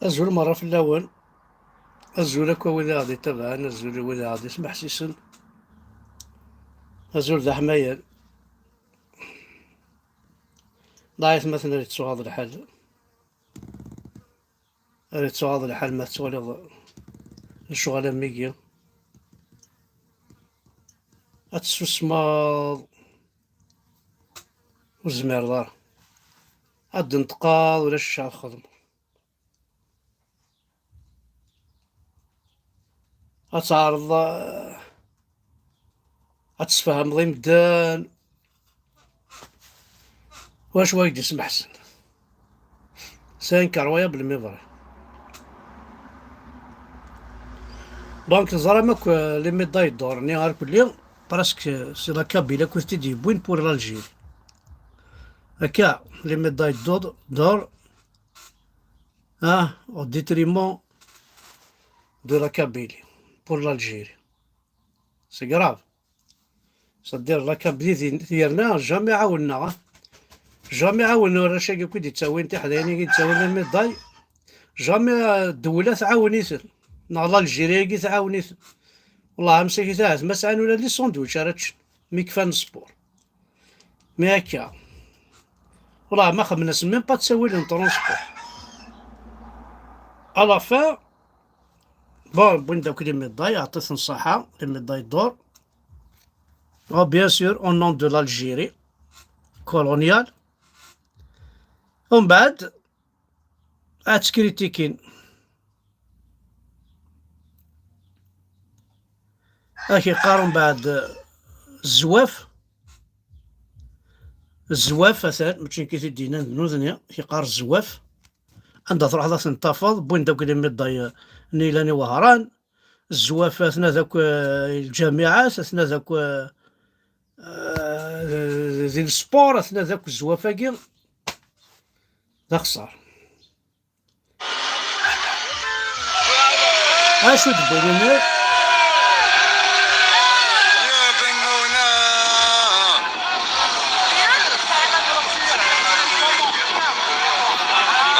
أزول مرة في الأول. أزول أكوا وإذا غادي تبعا أزول وإذا غادي يسمح سيسن. أزول ذا حمايل ضايت مثلا ريت صغاض الحال. ريت صغاض الحال ما تسوالي الشغالة ميكيا أتسو سماض وزمير دار أد نتقاض ولا الشعب خدم أتعرض أتسفهم ضي مدان واش وايد يسمح سن سين كروية بالميضري. دونك زرا ماك لي ميداي دور نهار كل يوم براسك سي لا كابيلا كنت تدي بوين بور لالجيري هكا لي ميداي دور au détriment de la Kabylie pour l'Algérie. C'est grave. C'est-à-dire la Kabylie ديالنا جامي عاوننا جامي عاونوا راه كي تساوي انت حدايا كي تساوي الميداي جامي الدولة تعاونيتن نا الجيريا كي تعاونيتن والله مساكي تاعت ما سعان ولا لي ساندويتش راتش مي كفان السبور مي هكا والله ما خممنا ميم با تساوي لهم ترونسبور على فا بون داك لي ميداي عطيتهم الصحة لي ميداي دور بيان سور اون نون دو لالجيري كولونيال ومن بعد كريتيكين كيقارن بعد الزواف مثلا ماشي كي تدينا نوذنيا كيقار الزواف عندها تروح ذا تنتفض بوين داك لي ميداي نيلاني وهران الزواف اثناء ذاك الجامعات اثناء ذاك ذي السبور اثناء ذاك الزوافاكي ذاك صار اشو تبين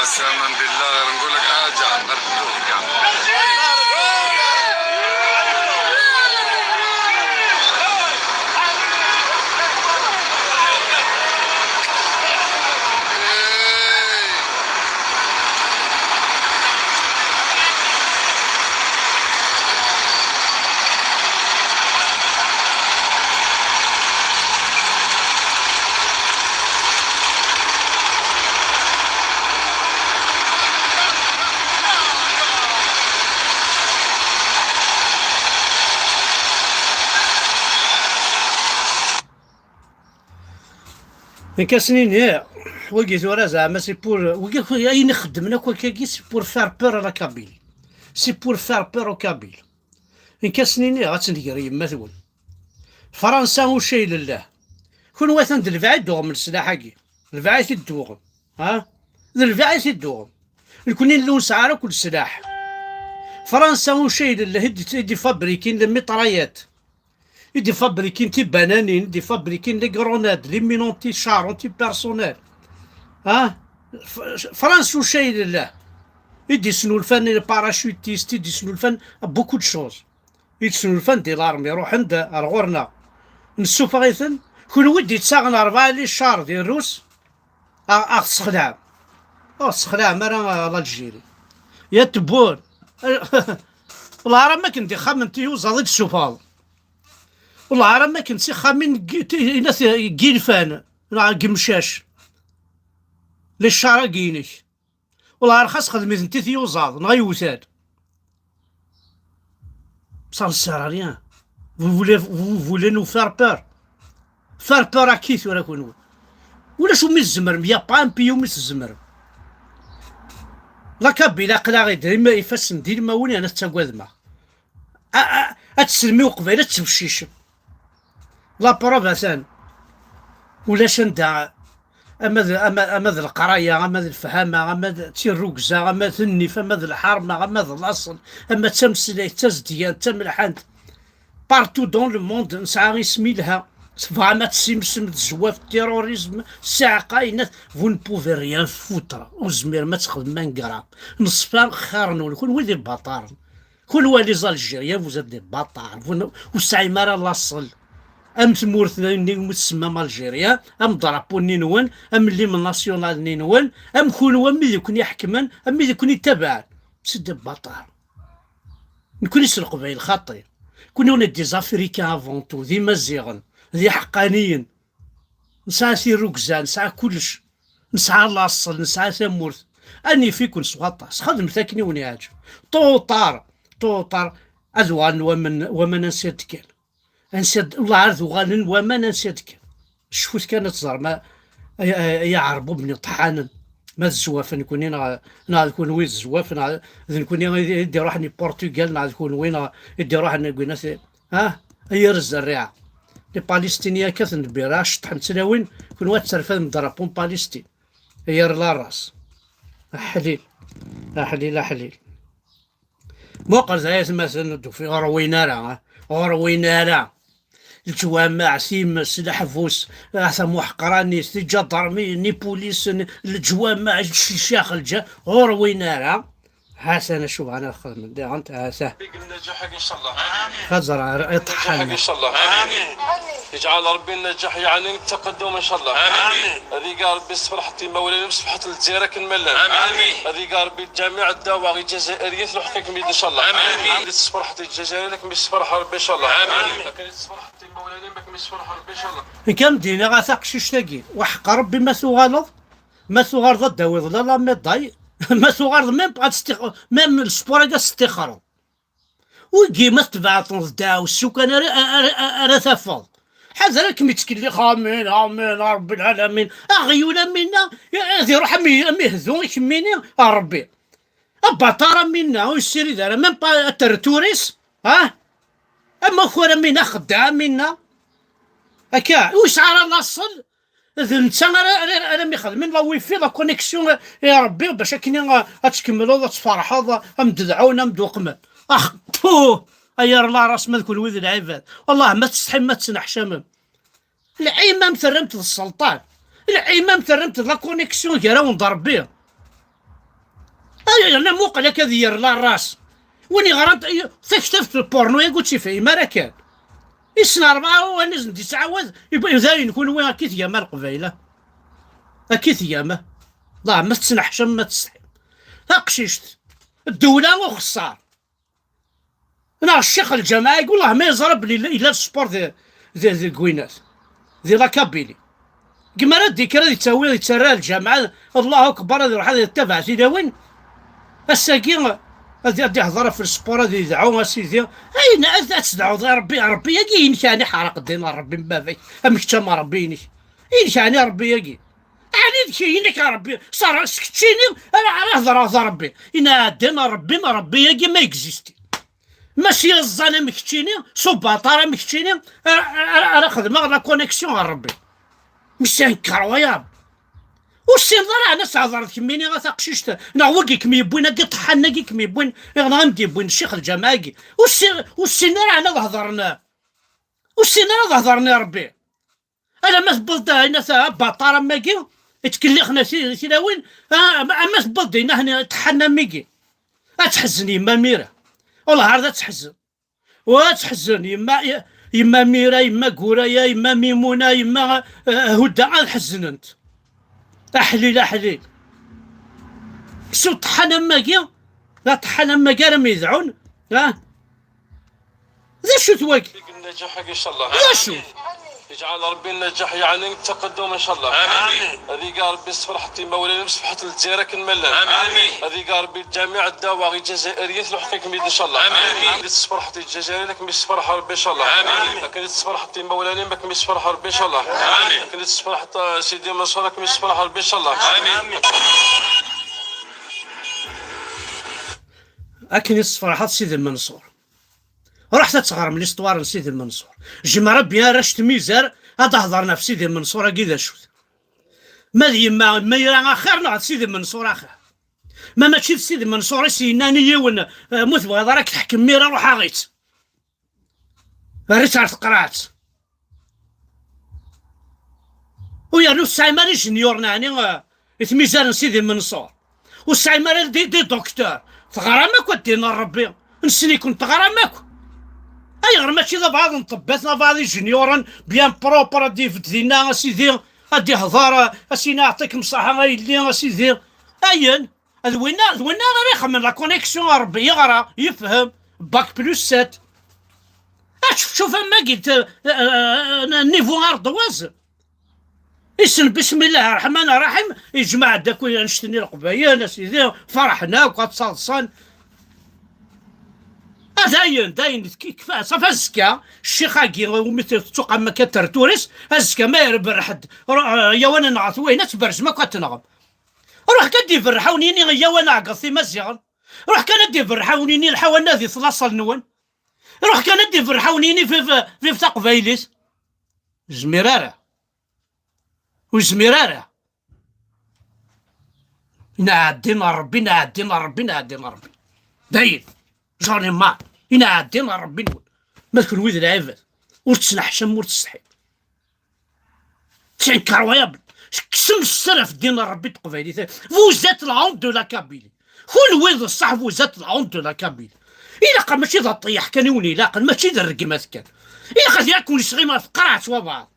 قسما بالله نقول لك حاجه مردوكه. من كاسنين يا وقيت ورا زعما سي بور وقيت اين خدمنا كي سي بور فار بور على كابيل سي بور فار بور او كابيل من كاسنين يا غاتنقري مثول فرنسا وشي لله كون وثن الفعاد دوغ من السلاحاكي الفعاد تدوغ الفعاد تدوغ الكونين لون سعاره كل سلاح فرنسا وشي لله هدي فابريكين المطريات يدي فابريكين تي بنانين يدي فابريكين لي كروناد لي مينونتي شارونتي بيرسونيل فرنسا وشي لله يدي سنو الفن لي باراشوتيست يدي سنو الفن بوكو دو شوز يدي سنو الفن ديال الارمي يروح عند غورنا نسوف غيثن كل ودي تساغن 4 لي شار ديال الروس تسخدع تسخدع مرا الجيري يا تبون والله راه ما كنت خامن تيوزا ضد السفاض والله راه ما كنت خامن ناس كيلفان قمشاش للشارع كينيك والله راه خاص خدمت انت تيوزاض نغيوثاد صار سار ريان vous voulez nous faire peur à qui ولا كون ولا شو مي الزمر يا با ان بيو مي الزمر لا كابيلا قلا غير ديما يفسن ديما وني انا تاكواد ما اتسلمي وقبيله تمشيش لا بروف اسان ولا شندا اما القرايه اما الفهامه اما تيروكزا اما النيف اما الحرمه اما الاصل اما تمسلي تزديان تملحانت بارتو دون لو موند نسعى غي سميلها Vraiment, تسمسم تزواف التيروريزم ساعة قاينة vous ne pouvez rien foutre وزمير ما تخدم ما نقرا نصفا خارنون كل ولدي باطار كل والي زالجيريا فوزاد دي باطار وسعيمارا لاصل ام تمورثنا متسمى مالجيريا ام ضربو نينوان ام اللي من ناسيونال نينوان ام كون اللي يكون يحكمن ام اللي يكون يتبع سيدي باطار نكون يسرقوا بعين الخطير كنا دي زافريكان افونتو ذي مزيغن ذي حقانيين نسعى سير ركزان نسعى كلش نسعى لاصل نسعى ثمورث اني فيكن سواطاس خدم ثاكني ونعاج طوطار اذوان ومن نسيت كان نسيت الله عارف وغانن وما نسيت كان شفت كانت زار ما يعربوا بني طحانا ما الزواف نكوني نكون وين الزواف نكوني يدي روحني البرتغال نكون وين يدي روحني ناس ها هي رز الريعه لي باليستينيا كثن بيراش طحن تلاوين كون وات ترفد من ضربون باليستين هي لا راس حليل موقع زي مثلا في غروينارا الجوامع سيم سلاح فوس احسن محقراني سجا ضرمي ني بوليس الجوامع الشيخ الجا غروينارا حسنا شوف انا خدمت انت هسه النجاح ان شاء الله خزر يطحن ان شاء الله امين يجعل ربي النجاح يعني التقدم ان شاء الله امين هذه قال ربي صفحتي مولانا صفحه الجزيره كنملان امين هذه قال ربي جميع الدواغي الجزائريه تلحقكم ان شاء الله امين صفحتي الجزائريه لك مش صفحه ربي ان شاء الله امين لكن صفحتي مولانا مش صفحه ربي ان شاء الله كم دينا غاثق شتاقي وحق ربي ما ثغالط ما ثغالط داوي لا ما ضاي ما ثغالط ميم بقى ميم السبور كاع استخروا وكيما تبع تنضاو السكان انا ثفض حذرك متكلي امين رب العالمين اغيونا منا هذه روح ميهزو يكميني ربي ابطار منا ويسيري دار ميم با ترتوريس ها اما خويا منا خدام منا هكا واش عرى لاصل انت انا مي خدمين لا ويفي لا كونيكسيون يا ربي باش كاين غتكملوا تفرحوا مدعونا مدوقمن اخ تو اير لا راس مال كل ولد العباد والله ما تستحي ما تسنح شمم العيمه مثرمت السلطان العيمه مثرمت لا كونيكسيون كرا ونضرب بيه انا موقع لك هذه لا راس وني غرض شفت البورنو قلت شي فيه ما راه كان يسنا 4 ونزل يتعاود يبقى زين يكون وين اكيد يا مال قبيله اكيد يا ما الله ما تسنح شم ما تستحي قشيشت الدوله وخسار انا الشيخ الجماعي يقول الله ما يزرب لي الا السبور ذي كوينات ذي لاكابيلي كيما راه الذكرى اللي تساوي يتسرى الجامعه الله اكبر هذا راح يتبع سيدي وين الساكين هذه يهضر في السبور هذه يدعو سيدي اين تدعو ربي ياكي كاني حرق الدين ربي ما فيك امك تما ربيني كاني ربي ياكي يعني كاينك ربي صار سكتيني انا هضر ربي ان الدين ربي ما ربي ياكي ما اكزيستي ماشي الزانه مكتيني صباطاره مكتيني انا خدمه لا كونيكسيون على ربي مش انكروياب وسين ضرع ناس هضرت كميني غتقشيشت نعوقي كمي يبوين قطحنا كمي يبوين غنمدي يبوين الشيخ الجماعي وسين رانا هضرنا وسين رانا هضرنا ربي انا ما ثبلت هنا باطاره ماكي تكلخنا سينا وين ما ثبلت هنا تحنا ميكي تحزني ما ميره والله هذا تحزن وتحزن يما ميرا يما قورايا يما ميمونه يما هدى حزن انت احليل شو طحنا ماكي لا طحنا ماكي راهم يذعون ها ذا شو تواكل النجاح ان شاء الله ذا شو يجعل ربي النجاح يعني التقدم ان شاء الله امين هذه قال ربي صفحتي مولانا صفحه الجزيره كنملان امين هذه قال ربي جميع الدواغي الجزائريه تلحقكم ان شاء الله امين صفحتي الجزائريه لك مش صفحه ربي ان شاء الله امين لكن صفحتي مولانا ماك مش صفحه ربي ان شاء الله امين لكن صفحه سيدي منصور لك مش صفحه ربي ان شاء الله امين اكن الصفحات سيدي المنصور رحت تصغر من الاستوار لسيدي المنصور جمع ربي رشت ميزار هذا هضرنا في سيدي المنصور كذا شوت ما يرى اخرنا سيدي المنصور اخر ما ماشي في سيدي المنصور سيناني ون موت بغا راك تحكم ميرا روح غيت ريت عرفت قرات ويا نو السايماري جنيور يعني ميزان سيدي منصور والسايماري دي دكتور تغرامك ودينا ربي نسني كنت تغرامك اي غير ماشي بعض نطباتنا بعض جنيورا بيان بروبر دي فدينا اسيدي ادي هضاره اسينا نعطيك مصحه غايلي اسيدي اين وين غير يخمم لا كونيكسيون ربي يغرى يفهم باك بلوس 7 شوف ما قلت النيفو اردواز اسم بسم الله الرحمن الرحيم يجمع داك نشتني القبايل اسيدي فرحنا وكتصلصن داين كيف صافي الزكا الشيخاكي ومثل تسوق ما كترتورس الزكا ما يربر حد يا وانا نعرف وين تبرز ما كتنغم روح كدي فرحونيني يا وانا عقصي مزيان روح كان دي فرحونيني الحوانا ذي ثلاثه نون روح كان دي فرحونيني في تقبايليس زميراره وزميراره نعدينا ربي داين جاني ما ينعدينا ربي نقول ما تكون ويد العباد وتسنح شم وتستحي تنكر ويابل كسم السرف دينا ربي تقبايلي فوزات العون دو لا كابيلي كل ويد الصح فوزات العون دو لا كابيلي إلا قال ماشي ذا الطيح كان يوني لا قال ماشي ذا الرقمات كان إلا قد يكون يسغي ما فقرع سوا بعض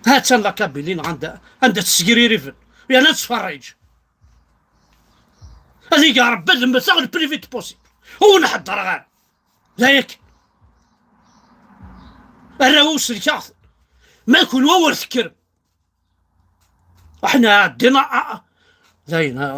هات لا كابيلين عندها تسقيري ريفن يا ناس تفرج هذيك يا رب لما تاخذ بريفيت بوسيبل هو نحضر غير زيك الروس الشخص ما يكون هو السكر احنا عندنا زينا